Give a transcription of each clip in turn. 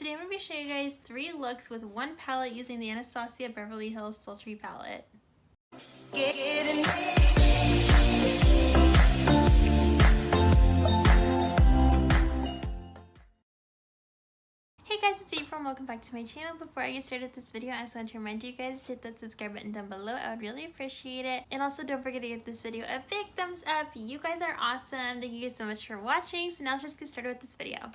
Today I'm going to be showing you guys 3 looks with one palette using the Anastasia Beverly Hills Sultry palette. Hey guys, it's April and welcome back to my channel. Before I get started with this video, I just want to remind you guys to hit that subscribe button down below. I would really appreciate it. And also don't forget to give this video a big thumbs up. You guys are awesome. Thank you guys so much for watching. So now let's just get started with this video.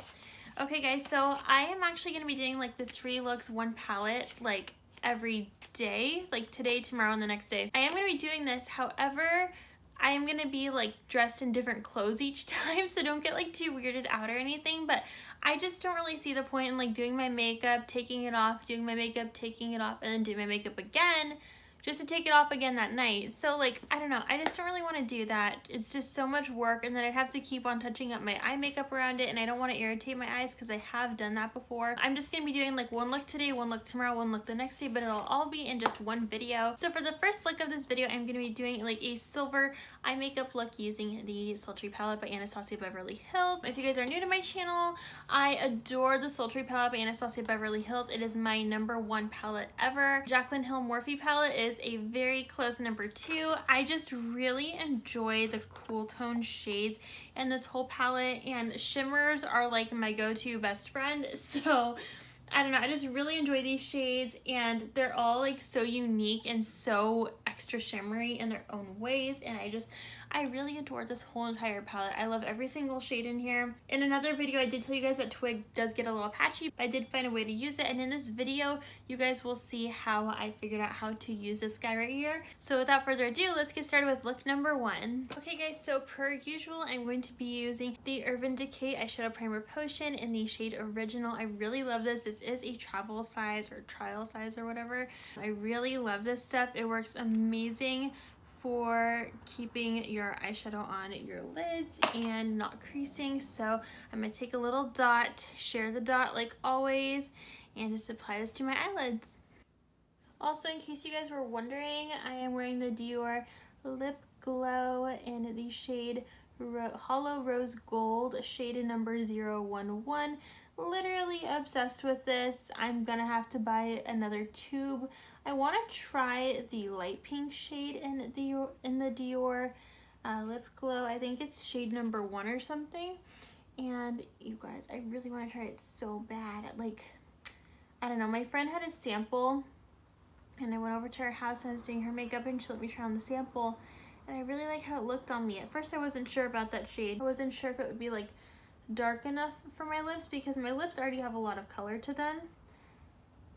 Okay guys, so I am actually going to be doing like the 3 looks, 1 palette, like every day, like today, tomorrow, and the next day. I am going to be doing this, however, I am going to be like dressed in different clothes each time, so don't get like too weirded out or anything, but I just don't really see the point in like doing my makeup, taking it off, doing my makeup, taking it off, and then doing my makeup again, just to take it off again that night. So like, I don't know, I just don't really want to do that. It's just so much work, and then I'd have to keep on touching up my eye makeup around it, and I don't want to irritate my eyes because I have done that before. I'm just going to be doing like 1 look today, 1 look tomorrow, 1 look the next day, but it'll all be in just one video. So for the first look of this video, I'm going to be doing like a silver eye makeup look using the Sultry palette by Anastasia Beverly Hills. If you guys are new to my channel, I adore the Sultry palette by Anastasia Beverly Hills. It is my #1 palette ever. Jaclyn Hill Morphe palette is a very close #2. I just really enjoy the cool tone shades in this whole palette, and shimmers are like my go-to best friend. So I don't know, I just really enjoy these shades, and they're all like so unique and so extra shimmery in their own ways, and I really adore this whole entire palette. I love every single shade in here. In another video, I did tell you guys that twig does get a little patchy, but I did find a way to use it, and in this video, you guys will see how I figured out how to use this guy right here. So without further ado, let's get started with look #1. Okay guys, so per usual, I'm going to be using the Urban Decay Eyeshadow Primer Potion in the shade Original. I really love this. This is a travel size or trial size or whatever. I really love this stuff. It works amazing for keeping your eyeshadow on your lids and not creasing. So I'm going to take a little dot, share the dot like always, and just apply this to my eyelids. Also, in case you guys were wondering, I am wearing the Dior Lip Glow in the shade Hollow Rose Gold, shade number 011. Literally obsessed with this. I'm gonna have to buy another tube. I want to try the light pink shade in the Dior Lip Glow. I think it's shade number 1 or something. And you guys, I really want to try it so bad. Like, I don't know, my friend had a sample, and I went over to her house and I was doing her makeup, and she let me try on the sample, and I really like how it looked on me. At first I wasn't sure about that shade. I wasn't sure if it would be like dark enough for my lips, because my lips already have a lot of color to them,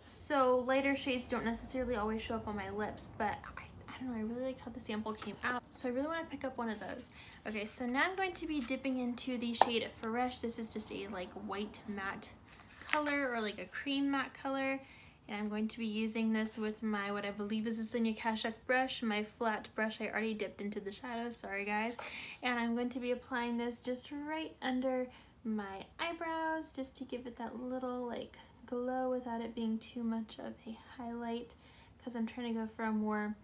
so lighter shades don't necessarily always show up on my lips, but I don't know, I really liked how the sample came out, so I really want to pick up one of those. Okay, so now I'm going to be dipping into the shade Fresh. This is just a like white matte color, or like a cream matte color, and I'm going to be using this with my, what I believe is a Sonia Kashuk brush, my flat brush. I already dipped into the shadows, sorry guys. And I'm going to be applying this just right under my eyebrows, just to give it that little like glow without it being too much of a highlight, because I'm trying to go for a more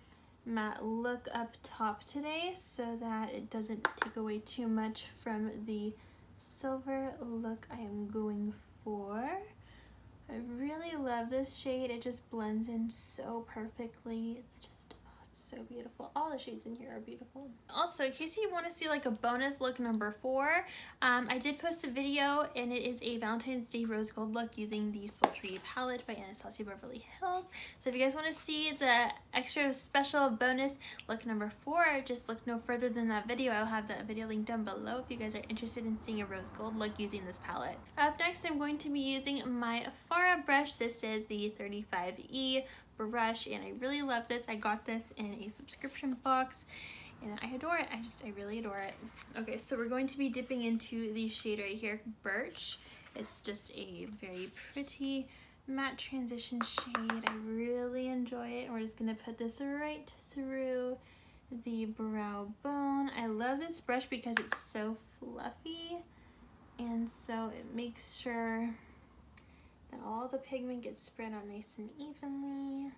matte look up top today, so that it doesn't take away too much from the silver look I am going for. I really love this shade. It just blends in so perfectly. It's just, oh, it's so beautiful. All the shades in here are beautiful. Also, in case you want to see like a bonus look #4, I did post a video, and it is a Valentine's Day rose gold look using the Sultry palette by Anastasia Beverly Hills. So if you guys want to see the extra special bonus look #4, just look no further than that video. I'll have that video linked down below if you guys are interested in seeing a rose gold look using this palette. Up next, I'm going to be using my Farah brush. This is the 35E brush, and I really love this. I got this in a subscription box, and I adore it. I really adore it. Okay, so we're going to be dipping into the shade right here, Birch. It's just a very pretty matte transition shade. I really enjoy it, and we're just gonna put this right through the brow bone. I love this brush because it's so fluffy, and so it makes sure that all the pigment gets spread out nice and evenly,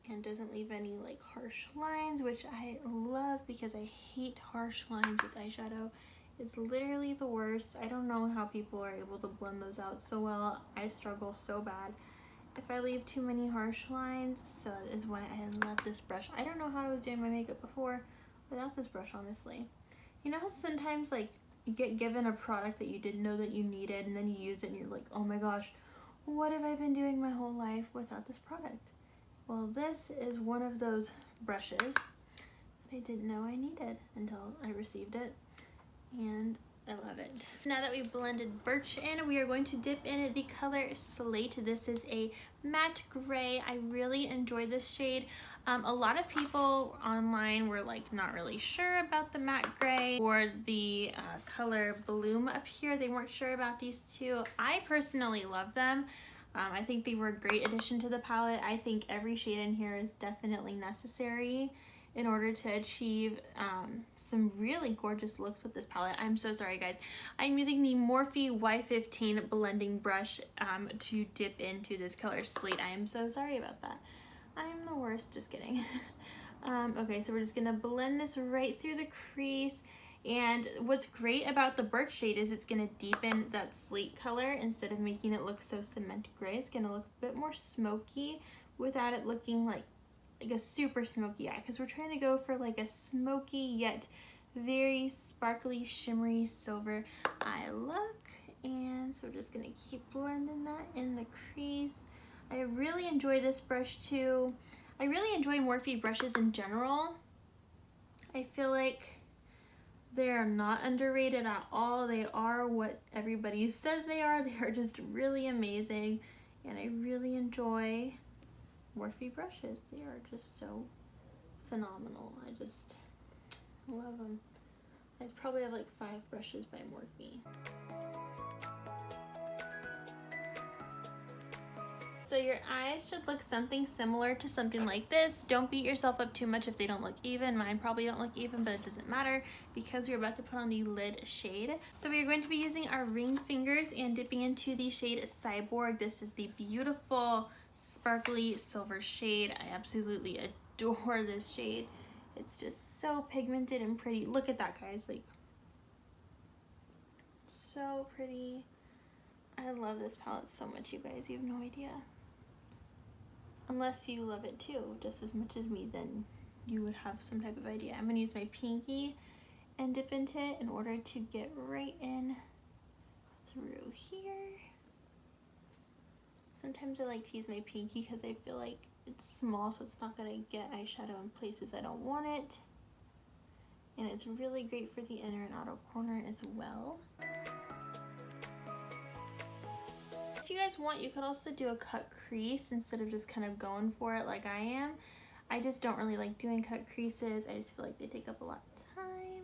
and doesn't leave any like harsh lines, which I love because I hate harsh lines with eyeshadow, It's literally the worst. I don't know how people are able to blend those out so well. I struggle so bad if I leave too many harsh lines, so that is why I love this brush. I don't know how I was doing my makeup before without this brush, honestly. You know how sometimes like you get given a product that you didn't know that you needed and then you use it and you're like, oh my gosh, what have I been doing my whole life without this product? Well, this is one of those brushes that I didn't know I needed until I received it, and I love it. Now that we've blended birch in, we are going to dip in the color Slate. This is a matte gray. I really enjoy this shade. A lot of people online were like not really sure about the matte gray or the color Bloom up here. They weren't sure about these two. I personally love them. I think they were a great addition to the palette. I think every shade in here is definitely necessary in order to achieve some really gorgeous looks with this palette. I'm so sorry, guys. I'm using the Morphe Y15 blending brush to dip into this color Slate. I am so sorry about that. I am the worst, just kidding. Okay, so we're just gonna blend this right through the crease. And what's great about the birch shade is it's gonna deepen that slate color instead of making it look so cement gray. It's gonna look a bit more smoky without it looking like a super smoky eye, because we're trying to go for like a smoky yet very sparkly shimmery silver eye look. And so we're just gonna keep blending that in the crease. I really enjoy this brush too. I really enjoy Morphe brushes in general. I feel like they are not underrated at all. They are what everybody says they are. They are just really amazing, and I really enjoy Morphe brushes. They are just so phenomenal. I just love them. I probably have like 5 brushes by Morphe. So your eyes should look something similar to something like this. Don't beat yourself up too much if they don't look even. Mine probably don't look even, but it doesn't matter because we're about to put on the lid shade. So we're going to be using our ring fingers and dipping into the shade Cyborg. This is the beautiful sparkly silver shade. I absolutely adore this shade. It's just so pigmented and pretty. Look at that, guys. Like, so pretty. I love this palette so much, you guys. You have no idea. Unless you love it too, just as much as me, then you would have some type of idea. I'm going to use my pinky and dip into it in order to get right in through here. Sometimes I like to use my pinky because I feel like it's small, so it's not going to get eyeshadow in places I don't want it. And it's really great for the inner and outer corner as well. If you guys want, you could also do a cut crease instead of just kind of going for it like I am. I just don't really like doing cut creases. I just feel like they take up a lot of time.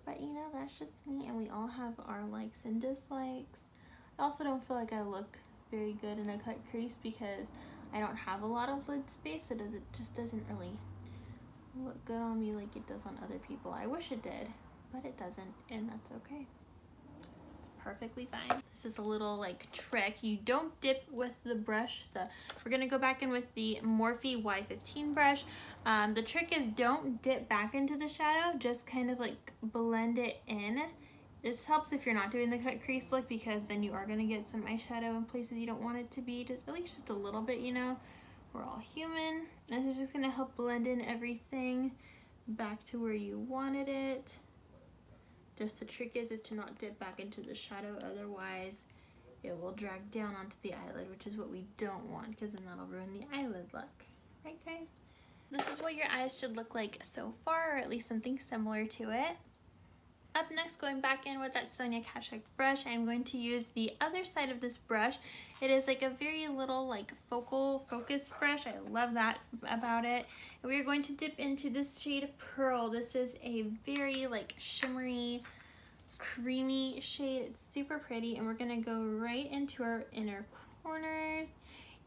But you know, that's just me, and we all have our likes and dislikes. I also don't feel like I look very good in a cut crease because I don't have a lot of lid space, so it just doesn't really look good on me like it does on other people. I wish it did, but it doesn't, and that's okay. Perfectly fine. This is a little like trick. You don't dip with the brush. We're gonna go back in with the Morphe Y15 brush. The trick is don't dip back into the shadow, just kind of like blend it in. This helps if you're not doing the cut crease look, because then you are gonna get some eyeshadow in places you don't want it to be, just at least just a little bit, you know. We're all human. And this is just gonna help blend in everything back to where you wanted it. Just the trick is to not dip back into the shadow, otherwise it will drag down onto the eyelid, which is what we don't want, because then that'll ruin the eyelid look. Right, guys? This is what your eyes should look like so far, or at least something similar to it. Up next, going back in with that Sonia Kashuk brush, I'm going to use the other side of this brush. It is like a very little like focal focus brush. I love that about it. And we are going to dip into this shade Pearl. This is a very like shimmery, creamy shade. It's super pretty, and we're gonna go right into our inner corners.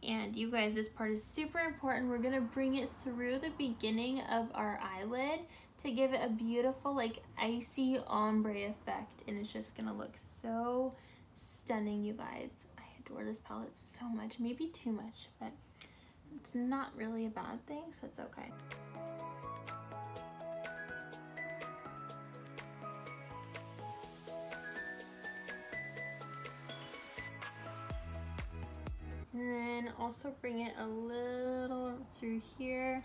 And you guys, this part is super important. We're gonna bring it through the beginning of our eyelid to give it a beautiful like icy ombre effect, and it's just gonna look so stunning, you guys. I adore this palette so much, maybe too much, but it's not really a bad thing, so it's okay. then also bring it a little through here.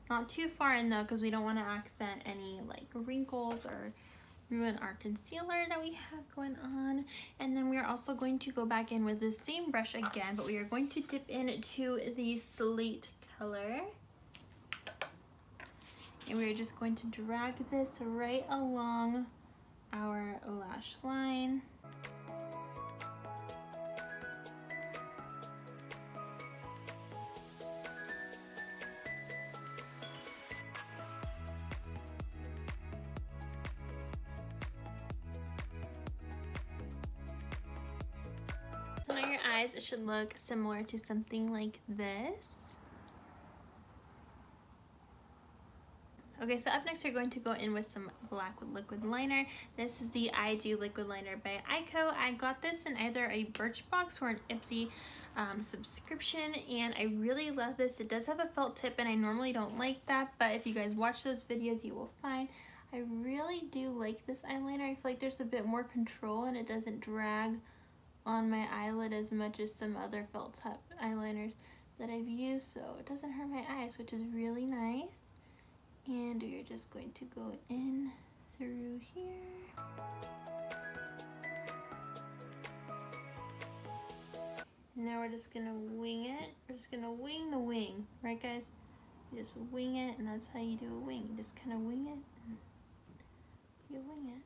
Not too far in though, because we don't want to accent any like wrinkles or ruin our concealer that we have going on. And then we are also going to go back in with the same brush again, but we are going to dip into the slate color. And we're just going to drag this right along our lash line. So now your eyes should look similar to something like this. Okay, so up next we're going to go in with some black liquid liner. This is the I Do Liquid Liner by Ico. I got this in either a Birchbox or an Ipsy subscription, and I really love this. It does have a felt tip, and I normally don't like that, but if you guys watch those videos, you will find I really do like this eyeliner. I feel like there's a bit more control, and it doesn't drag on my eyelid as much as some other felt tip eyeliners that I've used, so it doesn't hurt my eyes, which is really nice. And we're just going to go in through here. Now we're just gonna wing it. We're just gonna wing the wing, right guys? You just wing it, and that's how you do a wing. You just kind of wing it, and you wing it.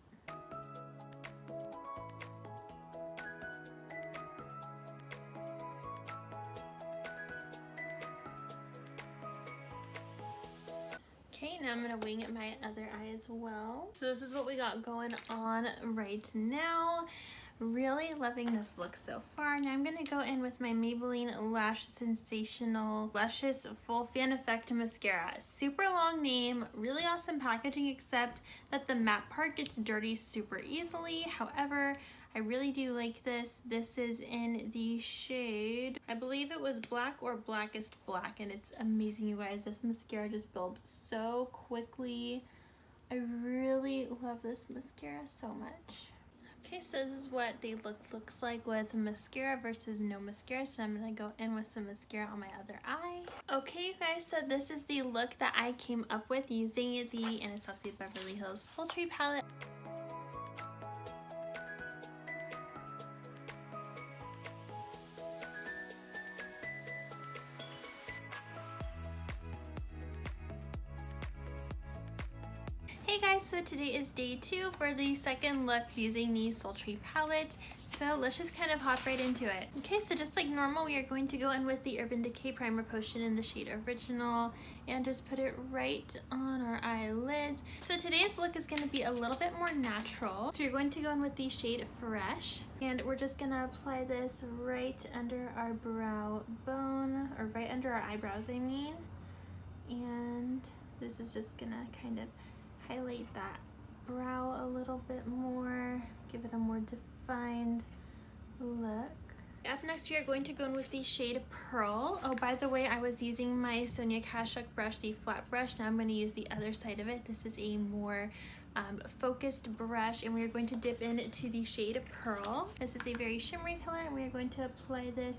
Okay, now I'm gonna wing at my other eye as well. So this is what we got going on right now. Really loving this look so far. Now I'm gonna go in with my Maybelline Lash Sensational Luscious Full Fan Effect Mascara. Super long name, really awesome packaging, except that the matte part gets dirty super easily. However, I really do like this. This is in the shade, I believe it was Black or Blackest Black, and it's amazing, you guys. This mascara just builds so quickly. I really love this mascara so much. Okay, so this is what the look looks like with mascara versus no mascara. So I'm gonna go in with some mascara on my other eye. Okay, you guys, so this is the look that I came up with using the Anastasia Beverly Hills Sultry palette. Hey guys, so today is day 2 for the second look using the Sultry palette. So let's just kind of hop right into it. Okay, so just like normal, we are going to go in with the Urban Decay Primer Potion in the shade Original and just put it right on our eyelids. So today's look is going to be a little bit more natural. So you're going to go in with the shade Fresh, and we're just going to apply this right under our brow bone, or right under our eyebrows, I mean. And this is just going to kind of highlight that brow a little bit more, give it a more defined look. Up next, we are going to go in with the shade Pearl. Oh, by the way, I was using my Sonia Kashuk brush, the flat brush. Now I'm going to use the other side of it. This is a more focused brush, and we are going to dip into the shade Pearl. This is a very shimmery color, and we are going to apply this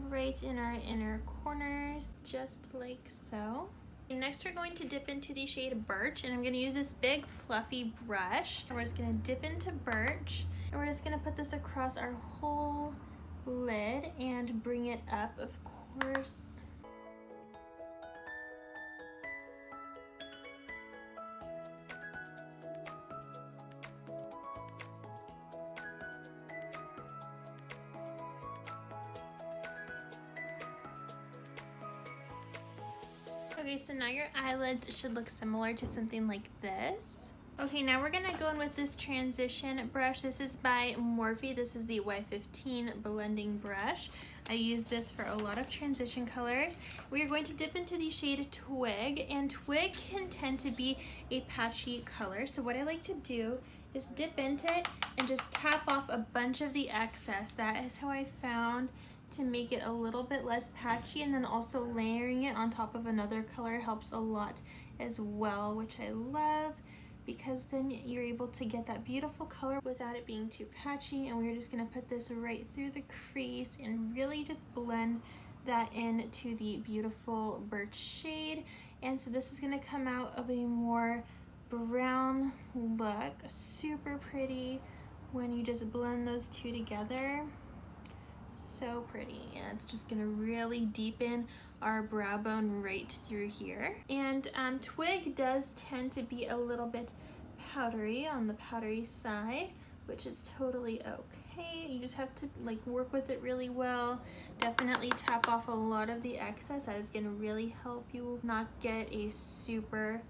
right in our inner corners, just like so. Next, we're going to dip into the shade Birch, and I'm going to use this big fluffy brush, and we're just going to dip into Birch, and we're just going to put this across our whole lid and bring it up, of course. Okay, so now your eyelids should look similar to something like this. Okay, now we're gonna go in with this transition brush. This is by Morphe. This is the Y15 blending brush. I use this for a lot of transition colors. We are going to dip into the shade Twig, and Twig can tend to be a patchy color. So what I like to do is dip into it and just tap off a bunch of the excess. That is how I found to make it a little bit less patchy, and then also layering it on top of another color helps a lot as well, which I love, because then you're able to get that beautiful color without it being too patchy. And we're just gonna put this right through the crease and really just blend that into the beautiful birch shade. And so this is gonna come out of a more brown look. Super pretty when you just blend those two together. So pretty, and it's just gonna really deepen our brow bone right through here. And Twig does tend to be a little bit powdery, on the powdery side, which is totally okay. You just have to like work with it really well. Definitely tap off a lot of the excess. That is gonna really help you not get a super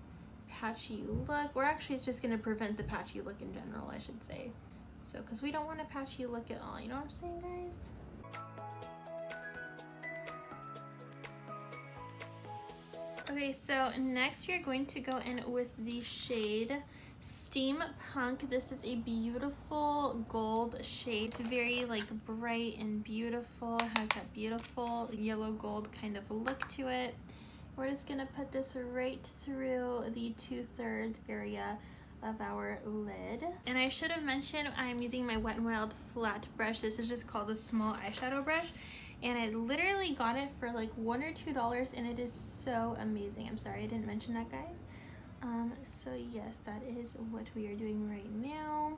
patchy look, or actually it's just gonna prevent the patchy look in general, I should say. So, because we don't want a patchy look at all, you know what I'm saying, guys? Okay, so next we are going to go in with the shade Steampunk. This is a beautiful gold shade. It's very like bright and beautiful. It has that beautiful yellow gold kind of look to it. We're just gonna put this right through the 2/3 area of our lid. And I should have mentioned I'm using my Wet n Wild flat brush. This is just called a small eyeshadow brush. And I literally got it for like $1 or $2 and it is so amazing. I'm sorry I didn't mention that, guys. So yes, that is what we are doing right now.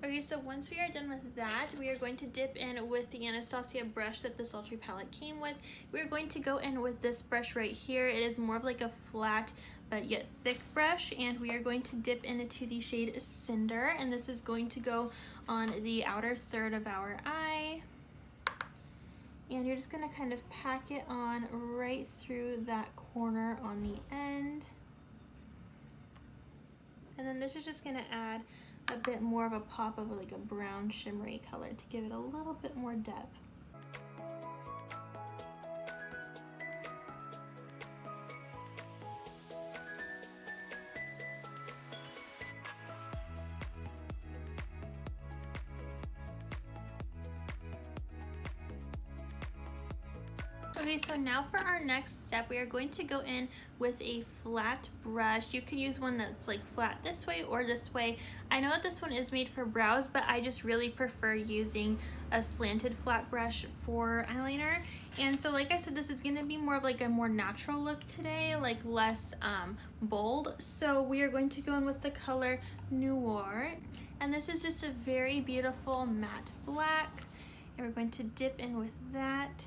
Okay, so once we are done with that, we are going to dip in with the Anastasia brush that the Sultry palette came with. We're going to go in with this brush right here. It is more of like a flat but yet thick brush, and we are going to dip into the shade Cinder, and this is going to go on the outer third of our eye. And you're just gonna kind of pack it on right through that corner on the end. And then this is just gonna add a bit more of a pop of like a brown shimmery color to give it a little bit more depth. Okay, so now for our next step, we are going to go in with a flat brush. You can use one that's like flat this way or this way. I know that this one is made for brows, but I just really prefer using a slanted flat brush for eyeliner. And so like I said, this is gonna be more of like a more natural look today, like less bold. So we are going to go in with the color Noir. And this is just a very beautiful matte black. And we're going to dip in with that.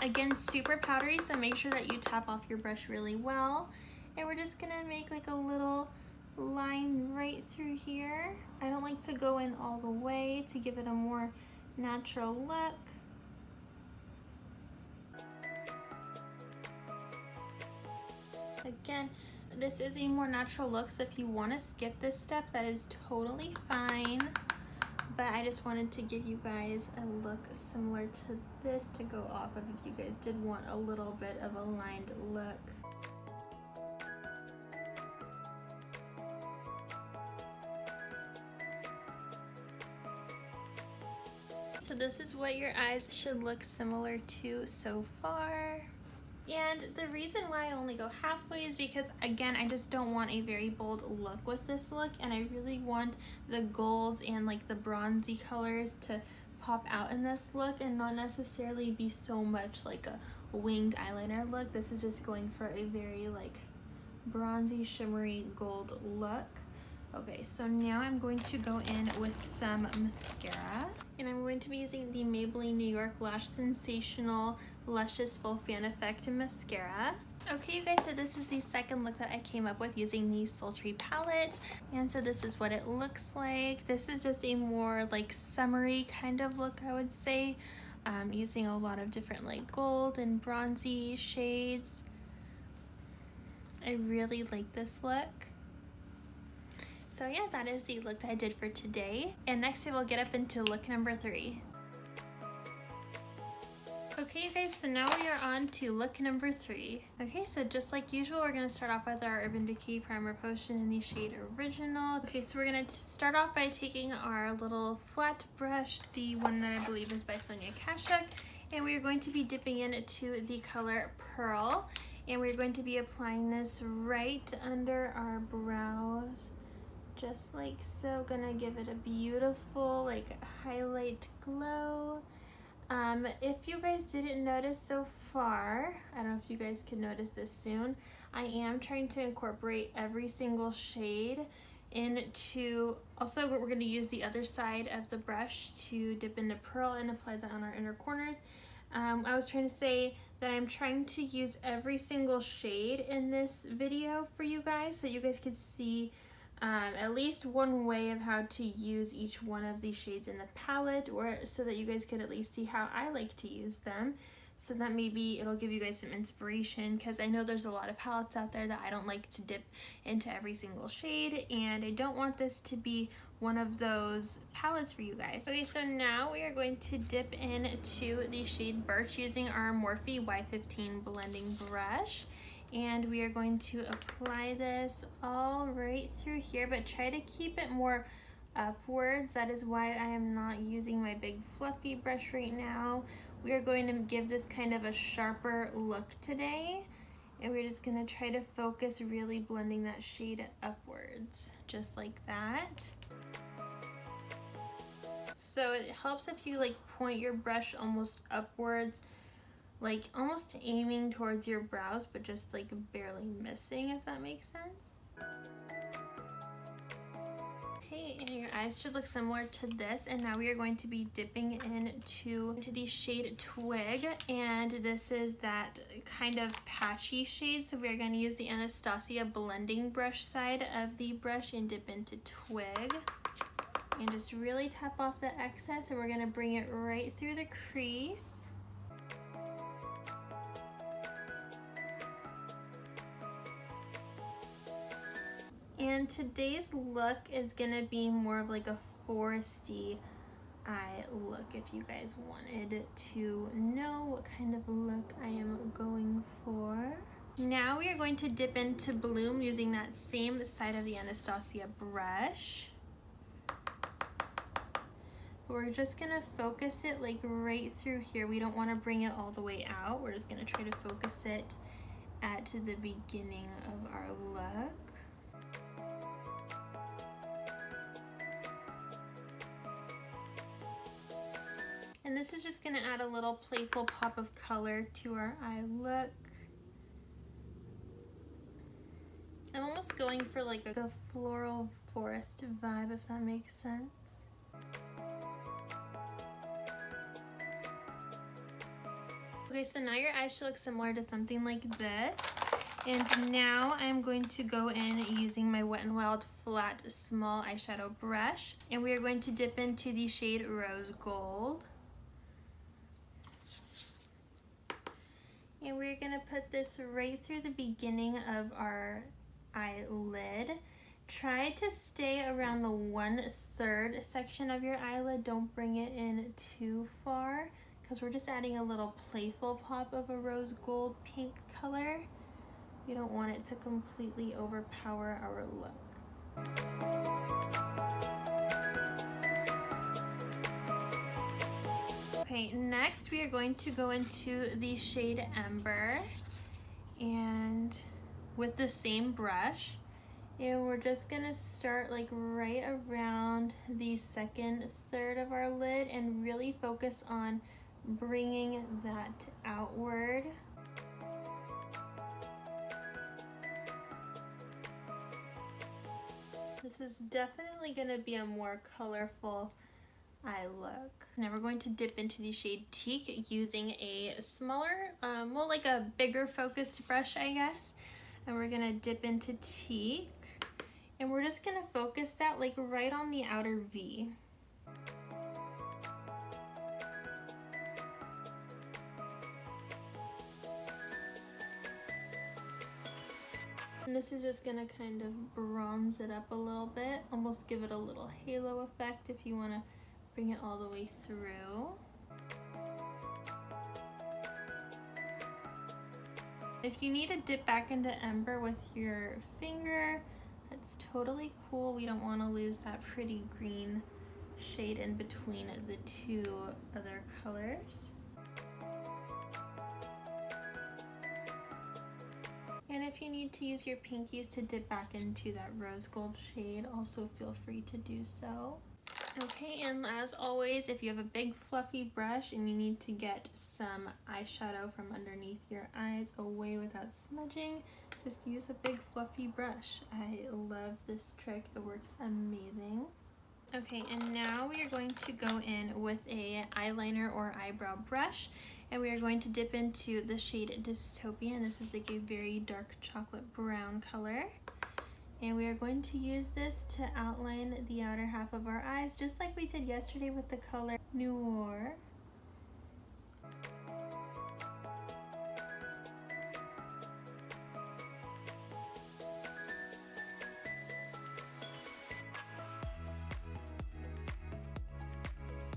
Again, super powdery, so make sure that you tap off your brush really well. And we're just gonna make like a little line right through here. I don't like to go in all the way to give it a more natural look. Again, this is a more natural look, so if you want to skip this step, that is totally fine. But I just wanted to give you guys a look similar to this to go off of if you guys did want a little bit of a lined look. So this is what your eyes should look similar to so far. And the reason why I only go halfway is because, again, I just don't want a very bold look with this look, and I really want the golds and like the bronzy colors to pop out in this look and not necessarily be so much like a winged eyeliner look. This is just going for a very like bronzy, shimmery gold look. Okay, so now I'm going to go in with some mascara, and I'm going to be using the Maybelline New York Lash Sensational Luscious Full Fan Effect Mascara. Okay, you guys, so this is the second look that I came up with using the Sultry palette, and so this is what it looks like. This is just a more like summery kind of look, I would say, using a lot of different like gold and bronzy shades. I really like this look. So yeah, that is the look that I did for today. And next I will get up into look number 3. Okay, you guys, so now we are on to look number 3. Okay, so just like usual, we're going to start off with our Urban Decay Primer Potion in the shade Original. Okay, so we're going to start off by taking our little flat brush, the one that I believe is by Sonia Kashuk, and we are going to be dipping into the color Pearl. And we're going to be applying this right under our brows, just like so. Gonna give it a beautiful like highlight glow. If you guys didn't notice so far, I don't know if you guys can notice this soon, I am trying to incorporate every single shade into, also we're going to use the other side of the brush to dip into pearl and apply that on our inner corners. I was trying to say that I'm trying to use every single shade in this video for you guys, so you guys could see at least one way of how to use each one of these shades in the palette, or so that you guys could at least see how I like to use them, so that maybe it'll give you guys some inspiration, because I know there's a lot of palettes out there that I don't like to dip into every single shade, and I don't want this to be one of those palettes for you guys. Okay, so now we are going to dip into the shade Birch using our Morphe Y15 blending brush. And we are going to apply this all right through here, but try to keep it more upwards. That is why I am not using my big fluffy brush right now. We are going to give this kind of a sharper look today, and we're just going to try to focus really blending that shade upwards, just like that. So it helps if you like point your brush almost upwards, like almost aiming towards your brows, but just like barely missing, if that makes sense. Okay, and your eyes should look similar to this, and now we are going to be dipping into the shade Twig, and this is that kind of patchy shade, so we are going to use the Anastasia blending brush side of the brush and dip into Twig, and just really tap off the excess, and we're going to bring it right through the crease. And today's look is gonna be more of like a foresty eye look, if you guys wanted to know what kind of look I am going for. Now we are going to dip into Bloom using that same side of the Anastasia brush. We're just gonna focus it like right through here. We don't want to bring it all the way out. We're just gonna try to focus it at the beginning of our look. And this is just going to add a little playful pop of color to our eye look. I'm almost going for like a floral forest vibe, if that makes sense. Okay, so now your eyes should look similar to something like this. And now I'm going to go in using my Wet n Wild flat small eyeshadow brush. And we are going to dip into the shade Rose Gold. And we're gonna put this right through the beginning of our eyelid. Try to stay around the 1/3 section of your eyelid. Don't bring it in too far, because we're just adding a little playful pop of a rose gold pink color. We don't want it to completely overpower our look. Okay, next we are going to go into the shade Ember, and with the same brush, and we're just gonna start like right around the 2nd third of our lid and really focus on bringing that outward. This is definitely gonna be a more colorful eye look. Now we're going to dip into the shade Teak using a smaller, well, like a bigger focused brush, I guess. And we're gonna dip into Teak, and we're just gonna focus that like right on the outer V. And this is just gonna kind of bronze it up a little bit, almost give it a little halo effect if you wanna bring it all the way through. If you need to dip back into Ember with your finger, that's totally cool. We don't want to lose that pretty green shade in between the two other colors. And if you need to use your pinkies to dip back into that rose gold shade, also feel free to do so. Okay, and as always, if you have a big fluffy brush and you need to get some eyeshadow from underneath your eyes away without smudging, just use a big fluffy brush. I love this trick, it works amazing. Okay, and now we are going to go in with a eyeliner or eyebrow brush, and we are going to dip into the shade Dystopia, and this is like a very dark chocolate brown color. And we are going to use this to outline the outer half of our eyes, just like we did yesterday with the color Noir.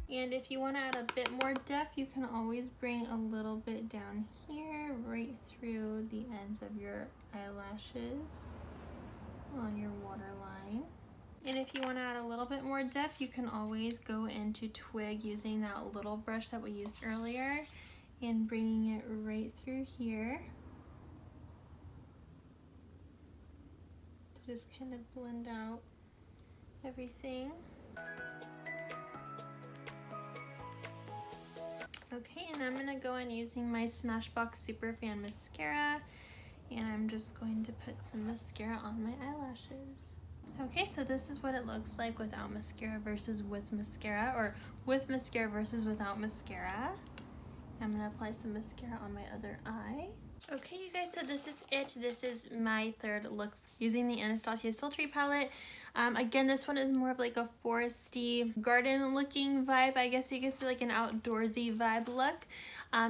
And if you want to add a bit more depth, you can always bring a little bit down here, right through the ends of your eyelashes on your waterline. And if you want to add a little bit more depth, you can always go into Twig using that little brush that we used earlier and bringing it right through here to just kind of blend out everything. Okay, and I'm going to go in using my Smashbox Superfan Mascara, and I'm just going to put some mascara on my eyelashes. Okay, so this is what it looks like without mascara versus with mascara, or with mascara versus without mascara. I'm going to apply some mascara on my other eye. Okay, you guys, so this is it. This is my third look using the Anastasia Sultry palette. Again, this one is more of like a foresty, garden looking vibe. I guess you could say like an outdoorsy vibe look.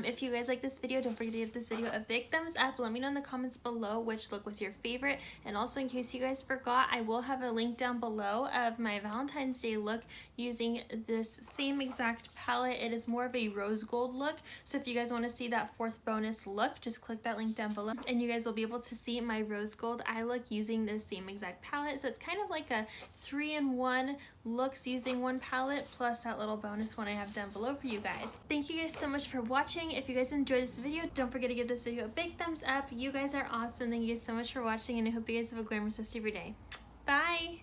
If you guys like this video, don't forget to give this video a big thumbs up. Let me know in the comments below which look was your favorite. And also, in case you guys forgot, I will have a link down below of my Valentine's Day look using this same exact palette. It is more of a rose gold look. So if you guys want to see that fourth bonus look, just click that link down below and you guys will be able to see my rose gold eye look using the same exact palette. So it's kind of like a 3-in-1 looks using one palette plus that little bonus one I have down below for you guys. Thank you guys so much for watching. If you guys enjoyed this video, don't forget to give this video a big thumbs up. You guys are awesome. Thank you guys so much for watching, and I hope you guys have a glamorous rest of your day. Bye!